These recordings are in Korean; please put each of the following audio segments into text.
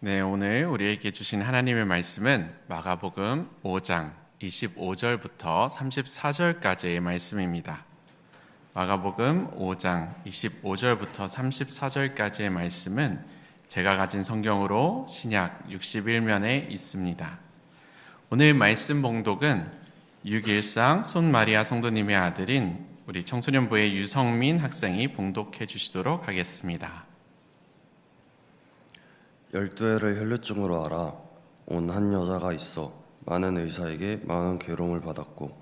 네, 오늘 우리에게 주신 하나님의 말씀은 마가복음 5장 25절부터 34절까지의 말씀입니다. 마가복음 5장 25절부터 34절까지의 말씀은 제가 가진 성경으로 신약 61면에 있습니다. 오늘 말씀 봉독은 6일상 손마리아 성도님의 아들인 우리 청소년부의 유성민 학생이 봉독해 주시도록 하겠습니다. 12해를 혈루증으로 앓아 온 한 여자가 있어 많은 의사에게 많은 괴로움을 받았고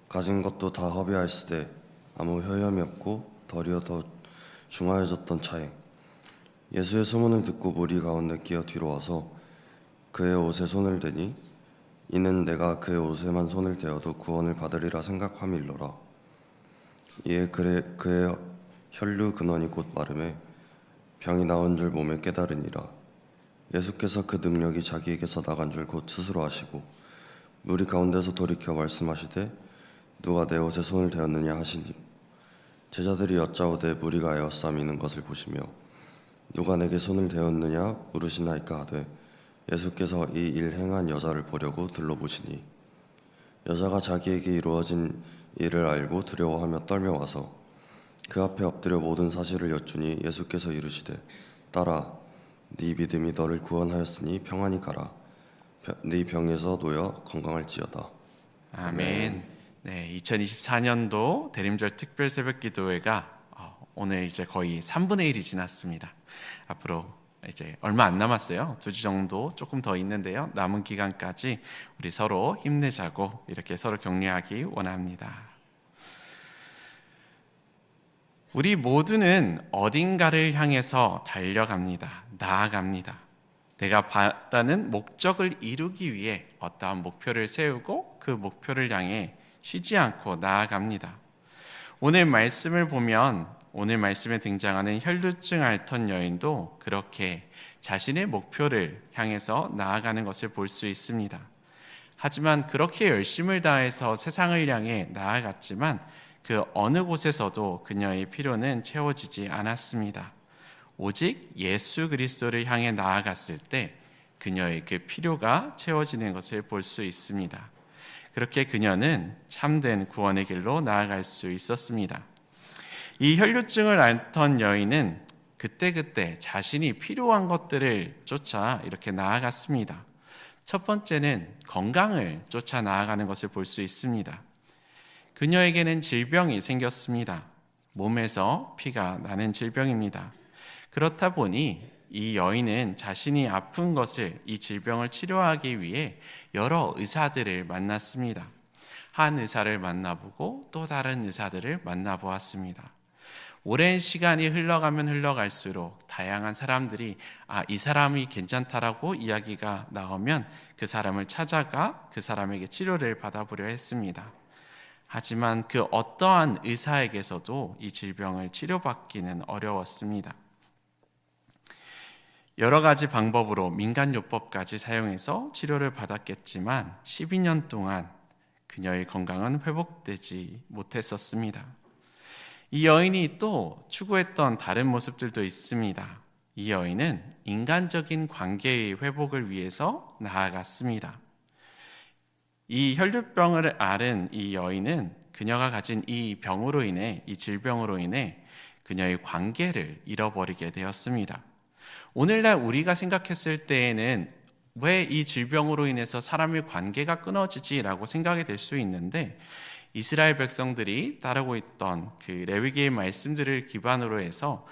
가진 것도 다 허비하였으되 아무 효염이 없고 덜이어 더 중하여졌던 차에 예수의 소문을 듣고 무리 가운데 끼어 뒤로 와서 그의 옷에 손을 대니 이는 내가 그의 옷에만 손을 대어도 구원을 받으리라 생각함일러라. 이에 그의 혈루 근원이 곧 마름에 병이 나은 줄 몸에 깨달으니라. 예수께서 그 능력이 자기에게서 나간 줄 곧 스스로 아시고 무리 가운데서 돌이켜 말씀하시되 누가 내 옷에 손을 대었느냐 하시니 제자들이 여짜오되 무리가 에워싸미는 것을 보시며 누가 내게 손을 대었느냐 물으시나이까 하되 예수께서 이 일 행한 여자를 보려고 둘러보시니 여자가 자기에게 이루어진 일을 알고 두려워하며 떨며 와서 그 앞에 엎드려 모든 사실을 여쭈니 예수께서 이르시되 딸아 네 믿음이 너를 구원하였으니 평안히 가라. 네 병에서 놓여 건강할지어다. 아멘. 네, 2024년도 대림절 특별 새벽 기도회가 오늘 이제 거의 3분의 1이 지났습니다. 앞으로 이제 얼마 안 남았어요. 2주 정도 조금 더 있는데요. 남은 기간까지 우리 서로 힘내자고 이렇게 서로 격려하기 원합니다. 우리 모두는 어딘가를 향해서 달려갑니다. 나아갑니다. 내가 바라는 목적을 이루기 위해 어떠한 목표를 세우고 그 목표를 향해 쉬지 않고 나아갑니다. 오늘 말씀을 보면 오늘 말씀에 등장하는 혈루증 앓던 여인도 그렇게 자신의 목표를 향해서 나아가는 것을 볼 수 있습니다. 하지만 그렇게 열심을 다해서 세상을 향해 나아갔지만 그 어느 곳에서도 그녀의 필요는 채워지지 않았습니다. 오직 예수 그리스도를 향해 나아갔을 때 그녀의 그 필요가 채워지는 것을 볼 수 있습니다. 그렇게 그녀는 참된 구원의 길로 나아갈 수 있었습니다. 이 혈루증을 앓던 여인은 그때그때 자신이 필요한 것들을 쫓아 이렇게 나아갔습니다. 첫 번째는 건강을 쫓아 나아가는 것을 볼 수 있습니다. 그녀에게는 질병이 생겼습니다. 몸에서 피가 나는 질병입니다. 그렇다 보니 이 여인은 자신이 아픈 것을, 이 질병을 치료하기 위해 여러 의사들을 만났습니다. 한 의사를 만나보고 또 다른 의사들을 만나보았습니다. 오랜 시간이 흘러가면 흘러갈수록 다양한 사람들이 이 사람이 괜찮다라고 이야기가 나오면 그 사람을 찾아가 그 사람에게 치료를 받아보려 했습니다. 하지만 그 어떠한 의사에게서도 이 질병을 치료받기는 어려웠습니다. 여러 가지 방법으로 민간요법까지 사용해서 치료를 받았겠지만 12년 동안 그녀의 건강은 회복되지 못했었습니다. 이 여인이 또 추구했던 다른 모습들도 있습니다. 이 여인은 인간적인 관계의 회복을 위해서 나아갔습니다. 이 혈루병을 앓은 이 여인은 그녀가 가진 이 병으로 인해, 이 질병으로 인해 그녀의 관계를 잃어버리게 되었습니다. 오늘날 우리가 생각했을 때에는 왜 이 질병으로 인해서 사람의 관계가 끊어지지라고 생각이 될 수 있는데 이스라엘 백성들이 따르고 있던 그 레위기의 말씀들을 기반으로 해서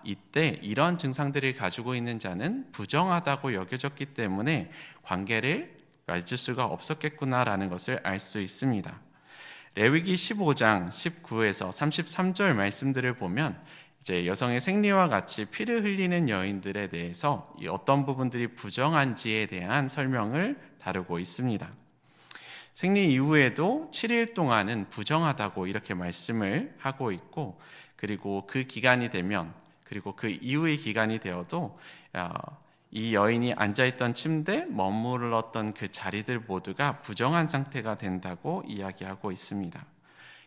이때 이런 증상들을 가지고 있는 자는 부정하다고 여겨졌기 때문에 관계를 맺을 수가 없었겠구나라는 것을 알 수 있습니다. 레위기 15장 19에서 33절 말씀들을 보면 이제 여성의 생리와 같이 피를 흘리는 여인들에 대해서 어떤 부분들이 부정한지에 대한 설명을 다루고 있습니다. 생리 이후에도 7일 동안은 부정하다고 이렇게 말씀을 하고 있고, 그리고 그 기간이 되면, 그리고 그 이후의 기간이 되어도 이 여인이 앉아있던 침대, 머물렀던 그 자리들 모두가 부정한 상태가 된다고 이야기하고 있습니다.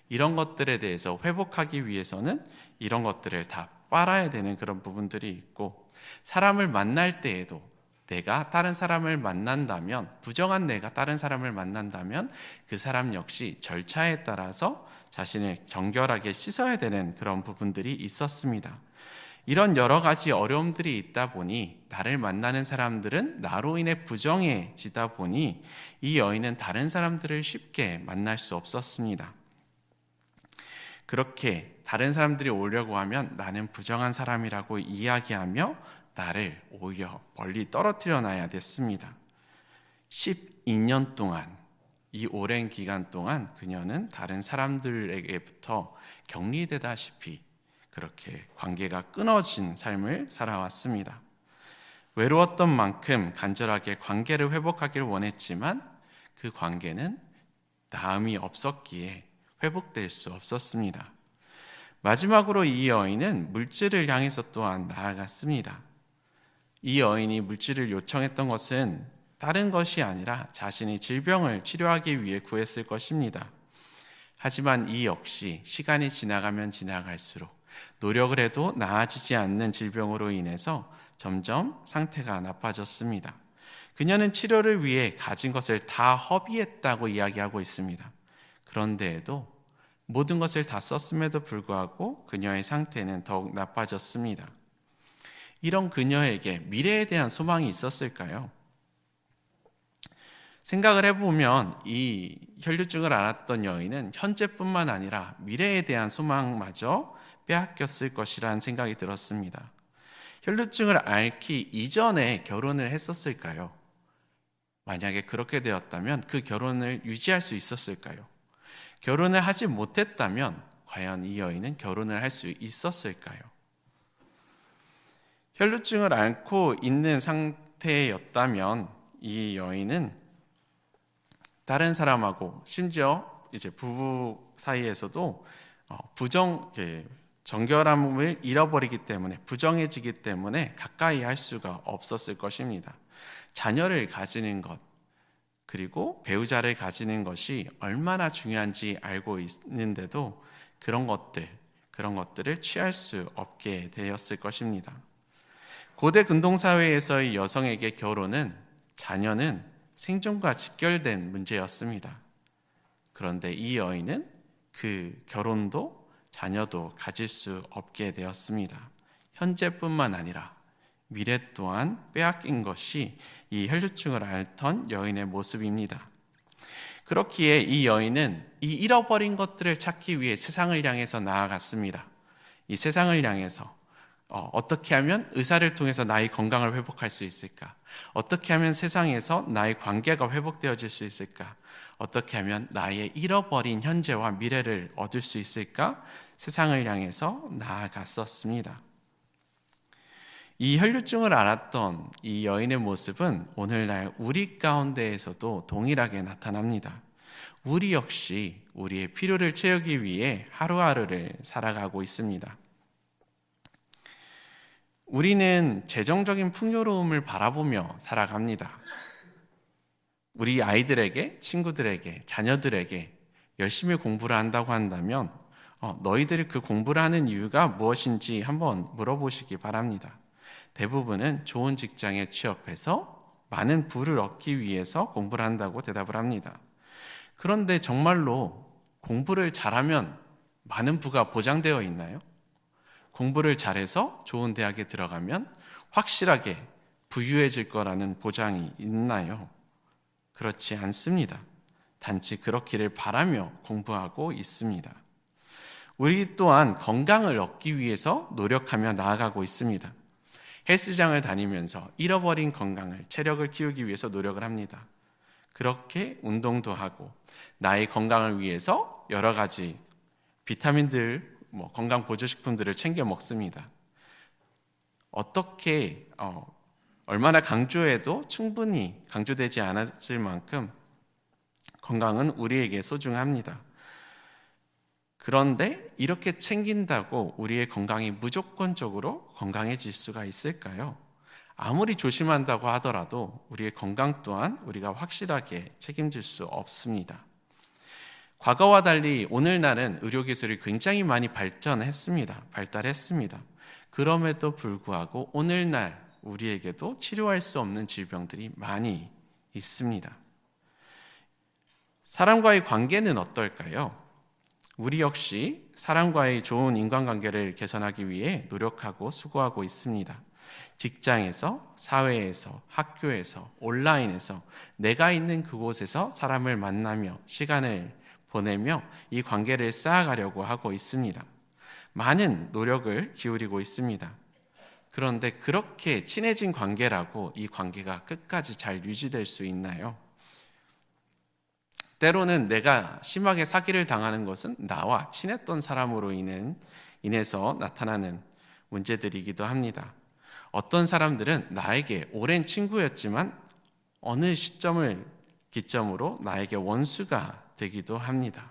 이런 것들에 대해서 회복하기 위해서는 이런 것들을 다 빨아야 되는 그런 부분들이 있고, 사람을 만날 때에도 내가 다른 사람을 만난다면, 부정한 내가 다른 사람을 만난다면 그 사람 역시 절차에 따라서 자신을 정결하게 씻어야 되는 그런 부분들이 있었습니다. 이런 여러 가지 어려움들이 있다 보니 나를 만나는 사람들은 나로 인해 부정해지다 보니 이 여인은 다른 사람들을 쉽게 만날 수 없었습니다. 그렇게 다른 사람들이 오려고 하면 나는 부정한 사람이라고 이야기하며 나를 오히려 멀리 떨어뜨려 놔야 됐습니다. 12년 동안, 이 오랜 기간 동안 그녀는 다른 사람들에게부터 격리되다시피 그렇게 관계가 끊어진 삶을 살아왔습니다. 외로웠던 만큼 간절하게 관계를 회복하기를 원했지만 그 관계는 나음이 없었기에 회복될 수 없었습니다. 마지막으로 이 여인은 물질을 향해서 또한 나아갔습니다. 이 여인이 물질을 요청했던 것은 다른 것이 아니라 자신이 질병을 치료하기 위해 구했을 것입니다. 하지만 이 역시 시간이 지나가면 지나갈수록 노력을 해도 나아지지 않는 질병으로 인해서 점점 상태가 나빠졌습니다. 그녀는 치료를 위해 가진 것을 다 허비했다고 이야기하고 있습니다. 그런데에도 모든 것을 다 썼음에도 불구하고 그녀의 상태는 더욱 나빠졌습니다. 이런 그녀에게 미래에 대한 소망이 있었을까요? 생각을 해보면 이 혈류증을 앓았던 여인은 현재뿐만 아니라 미래에 대한 소망마저 빼앗겼을 것이라는 생각이 들었습니다. 혈류증을 앓기 이전에 결혼을 했었을까요? 만약에 그렇게 되었다면 그 결혼을 유지할 수 있었을까요? 결혼을 하지 못했다면 과연 이 여인은 결혼을 할 수 있었을까요? 혈류증을 앓고 있는 상태였다면 이 여인은 다른 사람하고 심지어 이제 부부 사이에서도 정결함을 잃어버리기 때문에 부정해지기 때문에 가까이 할 수가 없었을 것입니다. 자녀를 가지는 것 그리고 배우자를 가지는 것이 얼마나 중요한지 알고 있는데도 그런 것들을 취할 수 없게 되었을 것입니다. 고대 근동사회에서의 여성에게 결혼은, 자녀는 생존과 직결된 문제였습니다. 그런데 이 여인은 그 결혼도 자녀도 가질 수 없게 되었습니다. 현재뿐만 아니라 미래 또한 빼앗긴 것이 이 혈류증을 앓던 여인의 모습입니다. 그렇기에 이 여인은 이 잃어버린 것들을 찾기 위해 세상을 향해서 나아갔습니다. 이 세상을 향해서 어떻게 하면 의사를 통해서 나의 건강을 회복할 수 있을까? 어떻게 하면 세상에서 나의 관계가 회복되어질 수 있을까? 어떻게 하면 나의 잃어버린 현재와 미래를 얻을 수 있을까? 세상을 향해서 나아갔었습니다. 이 혈류증을 앓았던 이 여인의 모습은 오늘날 우리 가운데에서도 동일하게 나타납니다. 우리 역시 우리의 필요를 채우기 위해 하루하루를 살아가고 있습니다. 우리는 재정적인 풍요로움을 바라보며 살아갑니다. 우리 아이들에게, 친구들에게, 자녀들에게 열심히 공부를 한다고 한다면 너희들이 그 공부를 하는 이유가 무엇인지 한번 물어보시기 바랍니다. 대부분은 좋은 직장에 취업해서 많은 부를 얻기 위해서 공부를 한다고 대답을 합니다. 그런데 정말로 공부를 잘하면 많은 부가 보장되어 있나요? 공부를 잘해서 좋은 대학에 들어가면 확실하게 부유해질 거라는 보장이 있나요? 그렇지 않습니다. 단지 그렇기를 바라며 공부하고 있습니다. 우리 또한 건강을 얻기 위해서 노력하며 나아가고 있습니다. 헬스장을 다니면서 잃어버린 건강을, 체력을 키우기 위해서 노력을 합니다. 그렇게 운동도 하고 나의 건강을 위해서 여러 가지 비타민들, 건강 보조식품들을 챙겨 먹습니다. 어떻게 얼마나 강조해도 충분히 강조되지 않았을 만큼 건강은 우리에게 소중합니다. 그런데 이렇게 챙긴다고 우리의 건강이 무조건적으로 건강해질 수가 있을까요? 아무리 조심한다고 하더라도 우리의 건강 또한 우리가 확실하게 책임질 수 없습니다. 과거와 달리 오늘날은 의료기술이 굉장히 많이 발달했습니다. 그럼에도 불구하고 오늘날 우리에게도 치료할 수 없는 질병들이 많이 있습니다. 사람과의 관계는 어떨까요? 우리 역시 사람과의 좋은 인간관계를 개선하기 위해 노력하고 수고하고 있습니다. 직장에서, 사회에서, 학교에서, 온라인에서 내가 있는 그곳에서 사람을 만나며 시간을 보내며 이 관계를 쌓아가려고 하고 있습니다. 많은 노력을 기울이고 있습니다. 그런데 그렇게 친해진 관계라고 이 관계가 끝까지 잘 유지될 수 있나요? 때로는 내가 심하게 사기를 당하는 것은 나와 친했던 사람으로 인해서 나타나는 문제들이기도 합니다. 어떤 사람들은 나에게 오랜 친구였지만 어느 시점을 기점으로 나에게 원수가 되기도 합니다.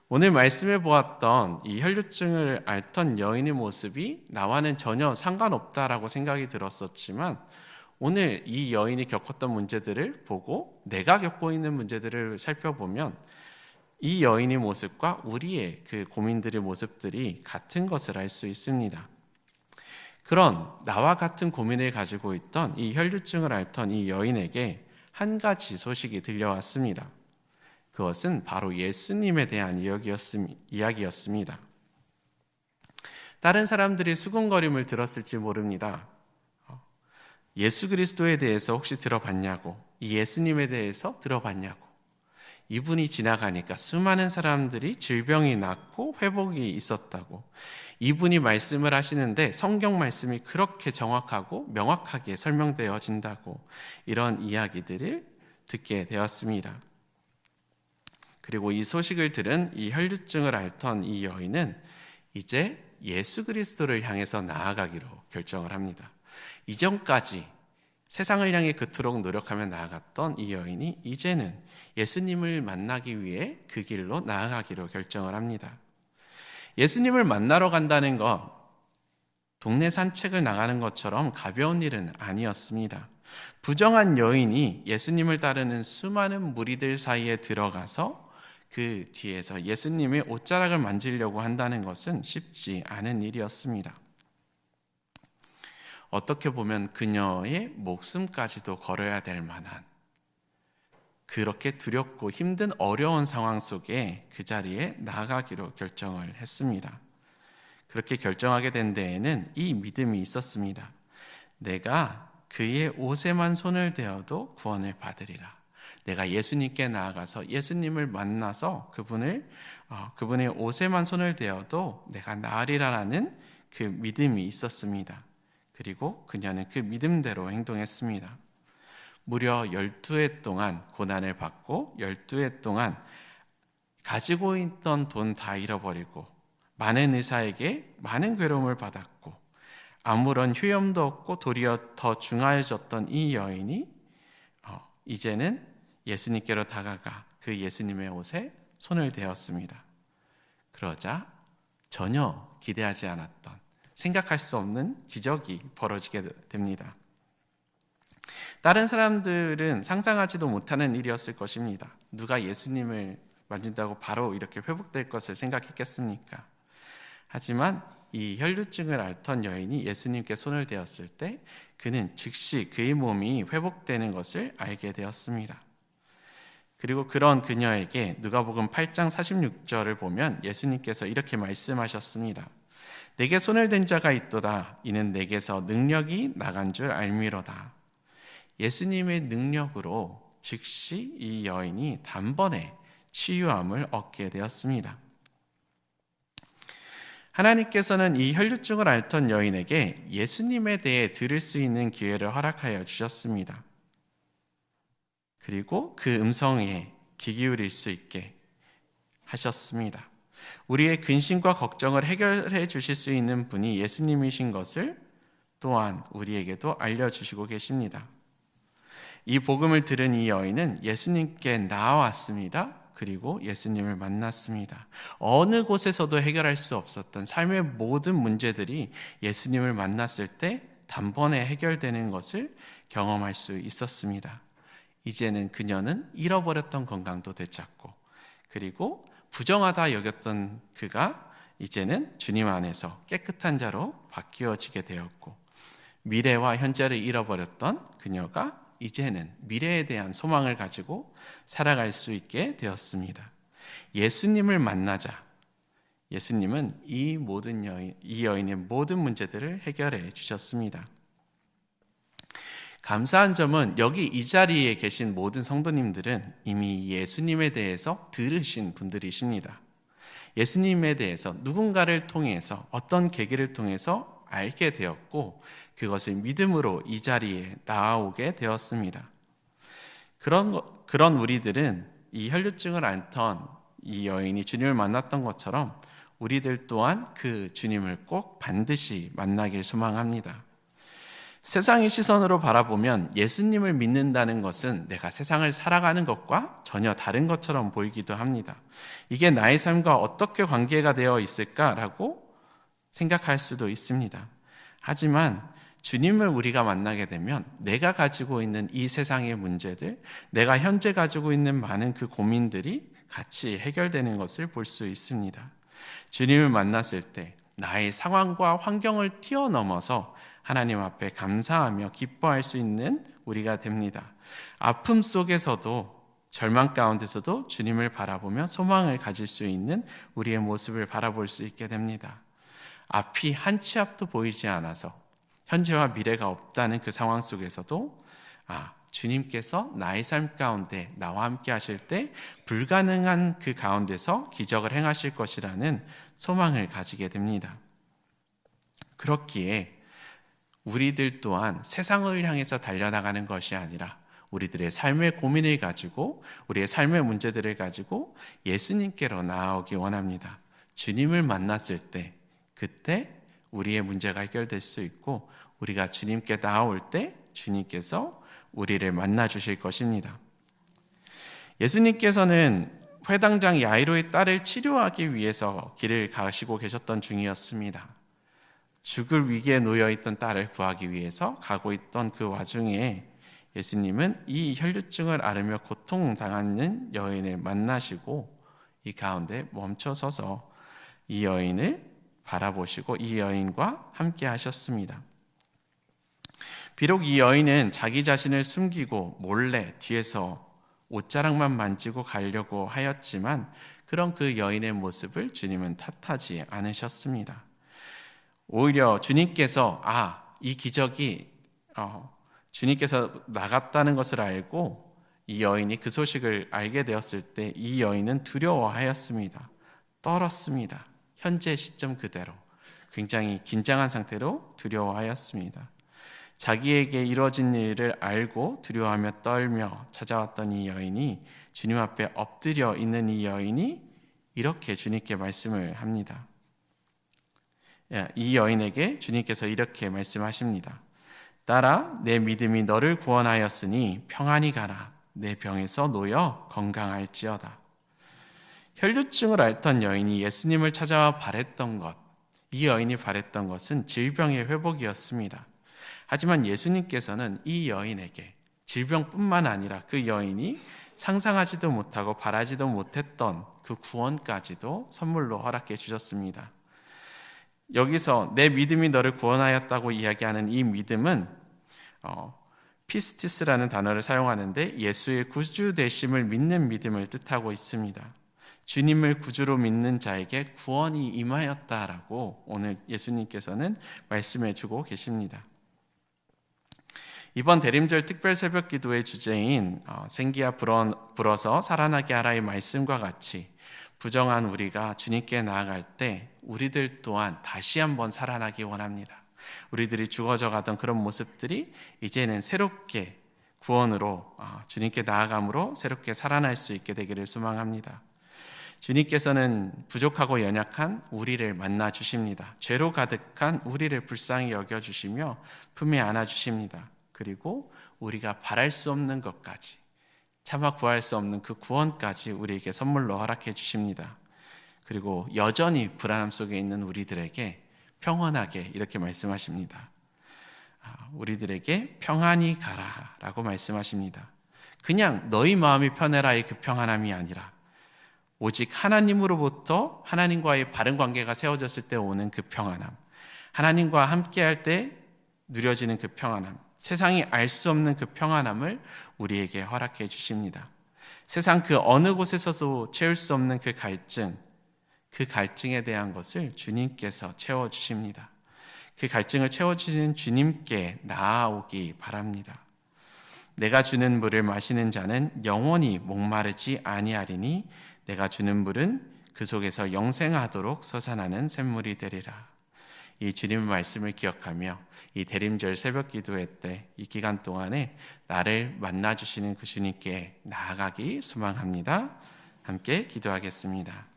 오늘 말씀해 보았던 이 혈류증을 앓던 여인의 모습이 나와는 전혀 상관없다라고 생각이 들었었지만 오늘 이 여인이 겪었던 문제들을 보고 내가 겪고 있는 문제들을 살펴보면 이 여인의 모습과 우리의 그 고민들의 모습들이 같은 것을 알 수 있습니다. 그런 나와 같은 고민을 가지고 있던 이 혈류증을 앓던 이 여인에게 한 가지 소식이 들려왔습니다. 그것은 바로 예수님에 대한 이야기였습니다. 다른 사람들이 수군거림을 들었을지 모릅니다. 예수 그리스도에 대해서 혹시 들어봤냐고, 이 예수님에 대해서 들어봤냐고. 이분이 지나가니까 수많은 사람들이 질병이 낫고 회복이 있었다고. 이분이 말씀을 하시는데 성경 말씀이 그렇게 정확하고 명확하게 설명되어진다고. 이런 이야기들을 듣게 되었습니다. 그리고 이 소식을 들은 이 혈류증을 앓던 이 여인은 이제 예수 그리스도를 향해서 나아가기로 결정을 합니다. 이전까지 세상을 향해 그토록 노력하며 나아갔던 이 여인이 이제는 예수님을 만나기 위해 그 길로 나아가기로 결정을 합니다. 예수님을 만나러 간다는 것, 동네 산책을 나가는 것처럼 가벼운 일은 아니었습니다. 부정한 여인이 예수님을 따르는 수많은 무리들 사이에 들어가서 그 뒤에서 예수님의 옷자락을 만지려고 한다는 것은 쉽지 않은 일이었습니다. 어떻게 보면 그녀의 목숨까지도 걸어야 될 만한 그렇게 두렵고 힘든 어려운 상황 속에 그 자리에 나아가기로 결정을 했습니다. 그렇게 결정하게 된 데에는 이 믿음이 있었습니다. 내가 그의 옷에만 손을 대어도 구원을 받으리라. 내가 예수님께 나아가서 예수님을 만나서 그분의 옷에만 손을 대어도 내가 나으리라라는 그 믿음이 있었습니다. 그리고 그녀는 그 믿음대로 행동했습니다. 무려 12해 동안 고난을 받고 12해 동안 가지고 있던 돈 다 잃어버리고 많은 의사에게 많은 괴로움을 받았고 아무런 효험도 없고 도리어 더 중하해졌던 이 여인이 이제는 예수님께로 다가가 그 예수님의 옷에 손을 대었습니다. 그러자 전혀 기대하지 않았던 생각할 수 없는 기적이 벌어지게 됩니다. 다른 사람들은 상상하지도 못하는 일이었을 것입니다. 누가 예수님을 만진다고 바로 이렇게 회복될 것을 생각했겠습니까? 하지만 이 혈류증을 앓던 여인이 예수님께 손을 대었을 때 그는 즉시 그의 몸이 회복되는 것을 알게 되었습니다. 그리고 그런 그녀에게 누가복음 8장 46절을 보면 예수님께서 이렇게 말씀하셨습니다. 내게 손을 댄 자가 있도다. 이는 내게서 능력이 나간 줄 알미로다. 예수님의 능력으로 즉시 이 여인이 단번에 치유함을 얻게 되었습니다. 하나님께서는 이 혈류증을 앓던 여인에게 예수님에 대해 들을 수 있는 기회를 허락하여 주셨습니다. 그리고 그 음성에 귀 기울일 수 있게 하셨습니다. 우리의 근심과 걱정을 해결해 주실 수 있는 분이 예수님이신 것을 또한 우리에게도 알려주시고 계십니다. 이 복음을 들은 이 여인은 예수님께 나아왔습니다. 그리고 예수님을 만났습니다. 어느 곳에서도 해결할 수 없었던 삶의 모든 문제들이 예수님을 만났을 때 단번에 해결되는 것을 경험할 수 있었습니다. 이제는 그녀는 잃어버렸던 건강도 되찾고 그리고 부정하다 여겼던 그가 이제는 주님 안에서 깨끗한 자로 바뀌어지게 되었고 미래와 현재를 잃어버렸던 그녀가 이제는 미래에 대한 소망을 가지고 살아갈 수 있게 되었습니다. 예수님을 만나자 예수님은 이 여인의 모든 문제들을 해결해 주셨습니다. 감사한 점은 여기 이 자리에 계신 모든 성도님들은 이미 예수님에 대해서 들으신 분들이십니다. 예수님에 대해서 누군가를 통해서 어떤 계기를 통해서 알게 되었고 그것을 믿음으로 이 자리에 나아오게 되었습니다. 그런 우리들은 이 혈루증을 앓던 이 여인이 주님을 만났던 것처럼 우리들 또한 그 주님을 꼭 반드시 만나길 소망합니다. 세상의 시선으로 바라보면 예수님을 믿는다는 것은 내가 세상을 살아가는 것과 전혀 다른 것처럼 보이기도 합니다. 이게 나의 삶과 어떻게 관계가 되어 있을까라고 생각할 수도 있습니다. 하지만 주님을 우리가 만나게 되면 내가 가지고 있는 이 세상의 문제들, 내가 현재 가지고 있는 많은 그 고민들이 같이 해결되는 것을 볼 수 있습니다. 주님을 만났을 때 나의 상황과 환경을 뛰어넘어서 하나님 앞에 감사하며 기뻐할 수 있는 우리가 됩니다. 아픔 속에서도 절망 가운데서도 주님을 바라보며 소망을 가질 수 있는 우리의 모습을 바라볼 수 있게 됩니다. 앞이 한 치 앞도 보이지 않아서 현재와 미래가 없다는 그 상황 속에서도 주님께서 나의 삶 가운데 나와 함께 하실 때 불가능한 그 가운데서 기적을 행하실 것이라는 소망을 가지게 됩니다. 그렇기에 우리들 또한 세상을 향해서 달려나가는 것이 아니라 우리들의 삶의 고민을 가지고 우리의 삶의 문제들을 가지고 예수님께로 나아오기 원합니다. 주님을 만났을 때 그때 우리의 문제가 해결될 수 있고 우리가 주님께 나아올 때 주님께서 우리를 만나 주실 것입니다. 예수님께서는 회당장 야이로의 딸을 치료하기 위해서 길을 가시고 계셨던 중이었습니다. 죽을 위기에 놓여있던 딸을 구하기 위해서 가고 있던 그 와중에 예수님은 이 혈루증을 앓으며 고통당하는 여인을 만나시고 이 가운데 멈춰서서 이 여인을 바라보시고 이 여인과 함께 하셨습니다. 비록 이 여인은 자기 자신을 숨기고 몰래 뒤에서 옷자락만 만지고 가려고 하였지만 그런 그 여인의 모습을 주님은 탓하지 않으셨습니다. 오히려 주님께서 이 기적이 주님께서 나갔다는 것을 알고 이 여인이 그 소식을 알게 되었을 때 이 여인은 두려워하였습니다. 떨었습니다. 현재 시점 그대로 굉장히 긴장한 상태로 두려워하였습니다. 자기에게 이루어진 일을 알고 두려워하며 떨며 찾아왔던 이 여인이 주님 앞에 엎드려 있는 이 여인이 이렇게 주님께 말씀을 합니다. 이 여인에게 주님께서 이렇게 말씀하십니다. 딸아, 내 믿음이 너를 구원하였으니 평안히 가라. 내 병에서 놓여 건강할지어다. 혈루증을 앓던 여인이 예수님을 찾아와 바랬던 것, 이 여인이 바랬던 것은 질병의 회복이었습니다. 하지만 예수님께서는 이 여인에게 질병뿐만 아니라 그 여인이 상상하지도 못하고 바라지도 못했던 그 구원까지도 선물로 허락해 주셨습니다. 여기서 내 믿음이 너를 구원하였다고 이야기하는 이 믿음은 피스티스라는 단어를 사용하는데 예수의 구주 되심을 믿는 믿음을 뜻하고 있습니다. 주님을 구주로 믿는 자에게 구원이 임하였다라고 오늘 예수님께서는 말씀해 주고 계십니다. 이번 대림절 특별 새벽 기도의 주제인 생기야 불어서 살아나게 하라의 말씀과 같이 부정한 우리가 주님께 나아갈 때 우리들 또한 다시 한번 살아나기 원합니다. 우리들이 죽어져 가던 그런 모습들이 이제는 새롭게 구원으로 주님께 나아감으로 새롭게 살아날 수 있게 되기를 소망합니다. 주님께서는 부족하고 연약한 우리를 만나 주십니다. 죄로 가득한 우리를 불쌍히 여겨주시며 품에 안아주십니다. 그리고 우리가 바랄 수 없는 것까지, 차마 구할 수 없는 그 구원까지 우리에게 선물로 허락해 주십니다. 그리고 여전히 불안함 속에 있는 우리들에게 평안하게 이렇게 말씀하십니다. 우리들에게 평안히 가라라고 말씀하십니다. 그냥 너희 마음이 편해라의 그 평안함이 아니라 오직 하나님으로부터 하나님과의 바른 관계가 세워졌을 때 오는 그 평안함, 하나님과 함께할 때 누려지는 그 평안함, 세상이 알 수 없는 그 평안함을 우리에게 허락해 주십니다. 세상 그 어느 곳에서도 채울 수 없는 그 갈증에 대한 것을 주님께서 채워주십니다. 그 갈증을 채워주시는 주님께 나아오기 바랍니다. 내가 주는 물을 마시는 자는 영원히 목마르지 아니하리니 내가 주는 물은 그 속에서 영생하도록 솟아나는 샘물이 되리라. 이 주님의 말씀을 기억하며 이 대림절 새벽 기도회 때 이 기간 동안에 나를 만나주시는 그 주님께 나아가기 소망합니다. 함께 기도하겠습니다.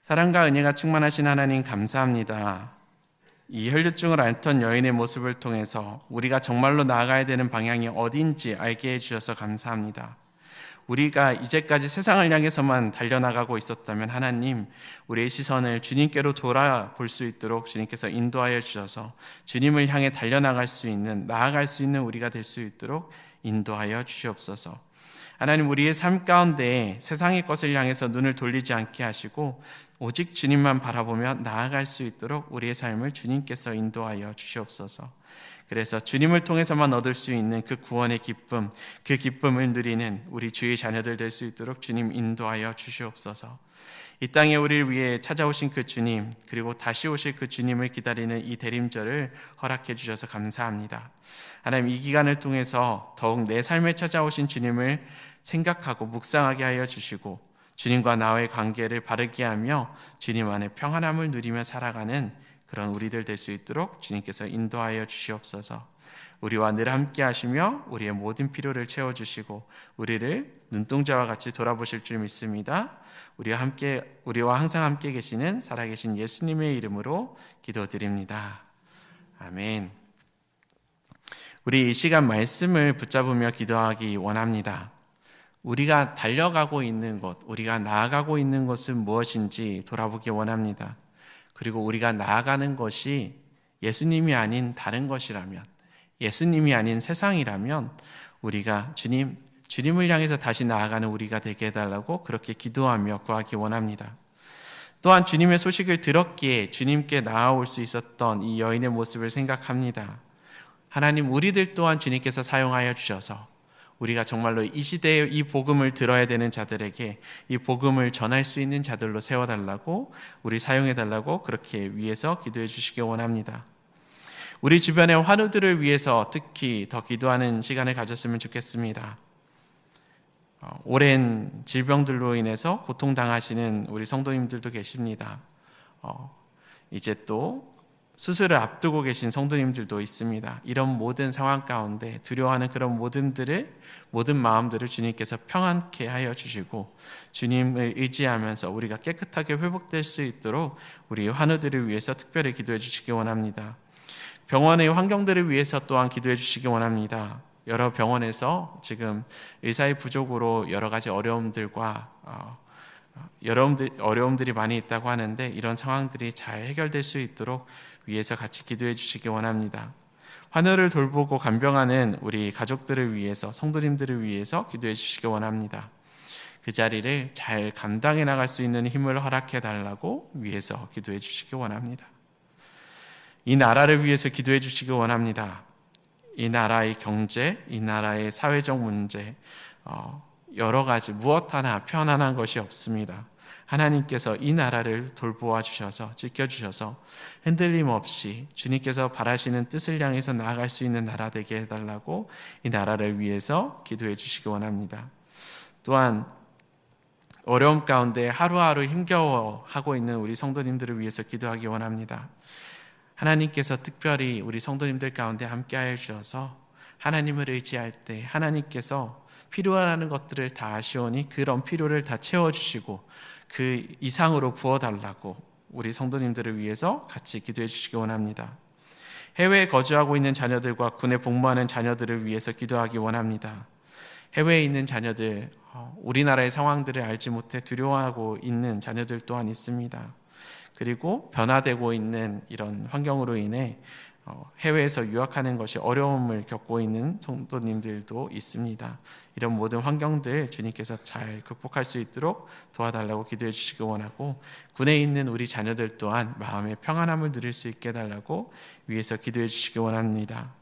사랑과 은혜가 충만하신 하나님 감사합니다. 이 혈류증을 앓던 여인의 모습을 통해서 우리가 정말로 나아가야 되는 방향이 어딘지 알게 해주셔서 감사합니다. 우리가 이제까지 세상을 향해서만 달려나가고 있었다면 하나님, 우리의 시선을 주님께로 돌아볼 수 있도록 주님께서 인도하여 주셔서 주님을 향해 달려나갈 수 있는, 나아갈 수 있는 우리가 될 수 있도록 인도하여 주시옵소서. 하나님, 우리의 삶 가운데 세상의 것을 향해서 눈을 돌리지 않게 하시고 오직 주님만 바라보며 나아갈 수 있도록 우리의 삶을 주님께서 인도하여 주시옵소서. 그래서 주님을 통해서만 얻을 수 있는 그 구원의 기쁨, 그 기쁨을 누리는 우리 주의 자녀들 될 수 있도록 주님 인도하여 주시옵소서. 이 땅에 우리를 위해 찾아오신 그 주님, 그리고 다시 오실 그 주님을 기다리는 이 대림절을 허락해 주셔서 감사합니다. 하나님, 이 기간을 통해서 더욱 내 삶에 찾아오신 주님을 생각하고 묵상하게 하여 주시고 주님과 나의 관계를 바르게 하며 주님 안에 평안함을 누리며 살아가는 그런 우리들 될 수 있도록 주님께서 인도하여 주시옵소서. 우리와 늘 함께 하시며 우리의 모든 필요를 채워주시고 우리를 눈동자와 같이 돌아보실 줄 믿습니다. 우리와 항상 함께 계시는 살아계신 예수님의 이름으로 기도드립니다. 아멘. 우리 이 시간 말씀을 붙잡으며 기도하기 원합니다. 우리가 달려가고 있는 것, 우리가 나아가고 있는 것은 무엇인지 돌아보기 원합니다. 그리고 우리가 나아가는 것이 예수님이 아닌 다른 것이라면, 예수님이 아닌 세상이라면 우리가 주님을 향해서 다시 나아가는 우리가 되게 해달라고 그렇게 기도하며 구하기 원합니다. 또한 주님의 소식을 들었기에 주님께 나아올 수 있었던 이 여인의 모습을 생각합니다. 하나님, 우리들 또한 주님께서 사용하여 주셔서 우리가 정말로 이 시대에 이 복음을 들어야 되는 자들에게 이 복음을 전할 수 있는 자들로 세워달라고, 우리 사용해달라고 그렇게 위해서 기도해 주시기 원합니다. 우리 주변의 환우들을 위해서 특히 더 기도하는 시간을 가졌으면 좋겠습니다. 오랜 질병들로 인해서 고통당하시는 우리 성도님들도 계십니다. 이제 또 수술을 앞두고 계신 성도님들도 있습니다. 이런 모든 상황 가운데 두려워하는 그런 모든 마음들을 주님께서 평안케 하여 주시고 주님을 의지하면서 우리가 깨끗하게 회복될 수 있도록 우리 환우들을 위해서 특별히 기도해 주시기 원합니다. 병원의 환경들을 위해서 또한 기도해 주시기 원합니다. 여러 병원에서 지금 의사의 부족으로 여러 가지 어려움들과 어려움들이 많이 있다고 하는데 이런 상황들이 잘 해결될 수 있도록 위해서 같이 기도해 주시기 원합니다. 환우를 돌보고 간병하는 우리 가족들을 위해서, 성도님들을 위해서 기도해 주시기 원합니다. 그 자리를 잘 감당해 나갈 수 있는 힘을 허락해 달라고 위해서 기도해 주시기 원합니다. 이 나라를 위해서 기도해 주시기 원합니다. 이 나라의 경제, 이 나라의 사회적 문제, 여러 가지 무엇 하나 편안한 것이 없습니다. 하나님께서 이 나라를 돌보아 주셔서, 지켜주셔서 흔들림 없이 주님께서 바라시는 뜻을 향해서 나아갈 수 있는 나라 되게 해달라고 이 나라를 위해서 기도해 주시기 원합니다. 또한 어려움 가운데 하루하루 힘겨워하고 있는 우리 성도님들을 위해서 기도하기 원합니다. 하나님께서 특별히 우리 성도님들 가운데 함께하여 주셔서 하나님을 의지할 때 하나님께서 필요하는 것들을 다 아시오니 그런 필요를 다 채워주시고 그 이상으로 부어달라고 우리 성도님들을 위해서 같이 기도해 주시기 원합니다. 해외에 거주하고 있는 자녀들과 군에 복무하는 자녀들을 위해서 기도하기 원합니다. 해외에 있는 자녀들, 우리나라의 상황들을 알지 못해 두려워하고 있는 자녀들 또한 있습니다. 그리고 변화되고 있는 이런 환경으로 인해 해외에서 유학하는 것이 어려움을 겪고 있는 성도님들도 있습니다. 이런 모든 환경들 주님께서 잘 극복할 수 있도록 도와달라고 기도해 주시기 원하고, 군에 있는 우리 자녀들 또한 마음의 평안함을 누릴 수 있게 해달라고 위해서 기도해 주시기 원합니다.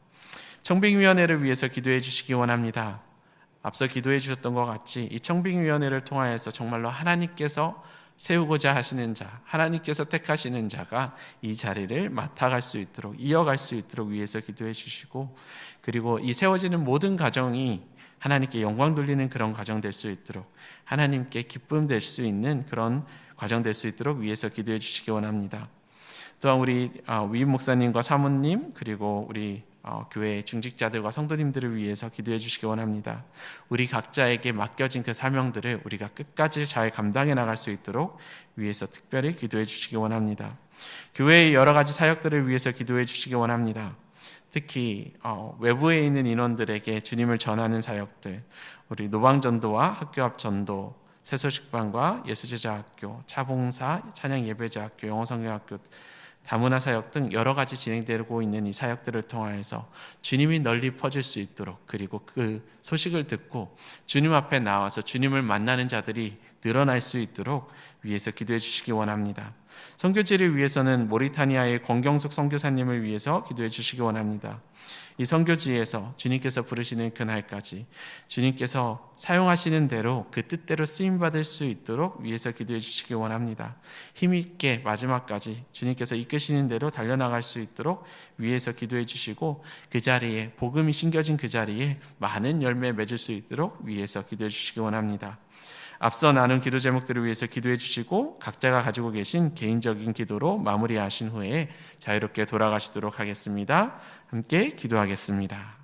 청빙위원회를 위해서 기도해 주시기 원합니다. 앞서 기도해 주셨던 것 같이 이 청빙위원회를 통하여서 정말로 하나님께서 세우고자 하시는 자, 하나님께서 택하시는 자가 이 자리를 맡아갈 수 있도록, 이어갈 수 있도록 위해서 기도해 주시고, 그리고 이 세워지는 모든 가정이 하나님께 영광 돌리는 그런 가정 될 수 있도록, 하나님께 기쁨 될 수 있는 그런 과정 될 수 있도록 위해서 기도해 주시기 원합니다. 또한 우리 위임 목사님과 사모님, 그리고 우리 교회 중직자들과 성도님들을 위해서 기도해 주시기 원합니다. 우리 각자에게 맡겨진 그 사명들을 우리가 끝까지 잘 감당해 나갈 수 있도록 위해서 특별히 기도해 주시기 원합니다. 교회의 여러 가지 사역들을 위해서 기도해 주시기 원합니다. 특히 외부에 있는 인원들에게 주님을 전하는 사역들, 우리 노방전도와 학교 앞 전도, 새소식반과 예수제자학교, 차봉사, 찬양예배자학교, 영어성경학교, 다문화 사역 등 여러 가지 진행되고 있는 이 사역들을 통하여서 주님이 널리 퍼질 수 있도록, 그리고 그 소식을 듣고 주님 앞에 나와서 주님을 만나는 자들이 늘어날 수 있도록 위해서 기도해 주시기 원합니다. 선교지를 위해서는 모리타니아의 권경숙 선교사님을 위해서 기도해 주시기 원합니다. 이 선교지에서 주님께서 부르시는 그날까지 주님께서 사용하시는 대로 그 뜻대로 쓰임받을 수 있도록 위해서 기도해 주시기 원합니다. 힘있게 마지막까지 주님께서 이끄시는 대로 달려나갈 수 있도록 위해서 기도해 주시고, 그 자리에 복음이 심겨진 그 자리에 많은 열매 맺을 수 있도록 위해서 기도해 주시기 원합니다. 앞서 나눈 기도 제목들을 위해서 기도해 주시고, 각자가 가지고 계신 개인적인 기도로 마무리하신 후에 자유롭게 돌아가시도록 하겠습니다. 함께 기도하겠습니다.